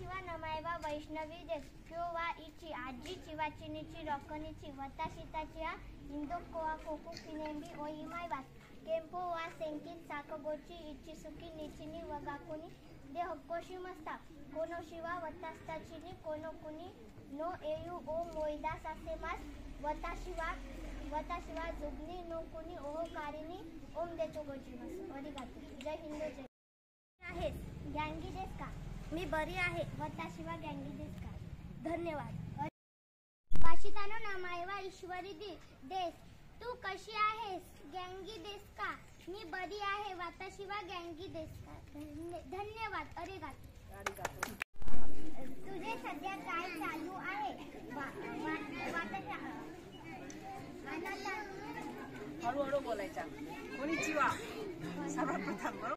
वाताशिवा नमायवा वैष्णवी देस क्योवा इची आजी वाचिनीची रॉकनीची वताशिताची इंदोकोआ कोकू किनेंबी ओ इमायवा केंपो वा सेंकिन साकगोची इची सुकी निचिनी वगाकुनी दे हक्कोशी मस्ता कोनो शिवा वतास्ताचीनी कोनो कुनी नो एयू ओ मोइदा सासेमास वताशिवा जुगनी नो कुनी ओहो कारिनी ओम देतो गोजीमस ओरिगातो. जय हिंद जय. आहेस गँगी देस का? मी बरी आहे. वताशिवा गँगी देस का? धन्यवाद. वाशितानो नामायवा ईश्वरी देस तू कशी आहेस? गँगी देस का? मी बरी आहे. वाताशिवा गँगी देस का? धन्यवाद. अरिगातो. तुझे सध्या काय चालू आहे? हळूहळू बोलायचा. कोणीचिवा सर्वप्रथम बरोबर.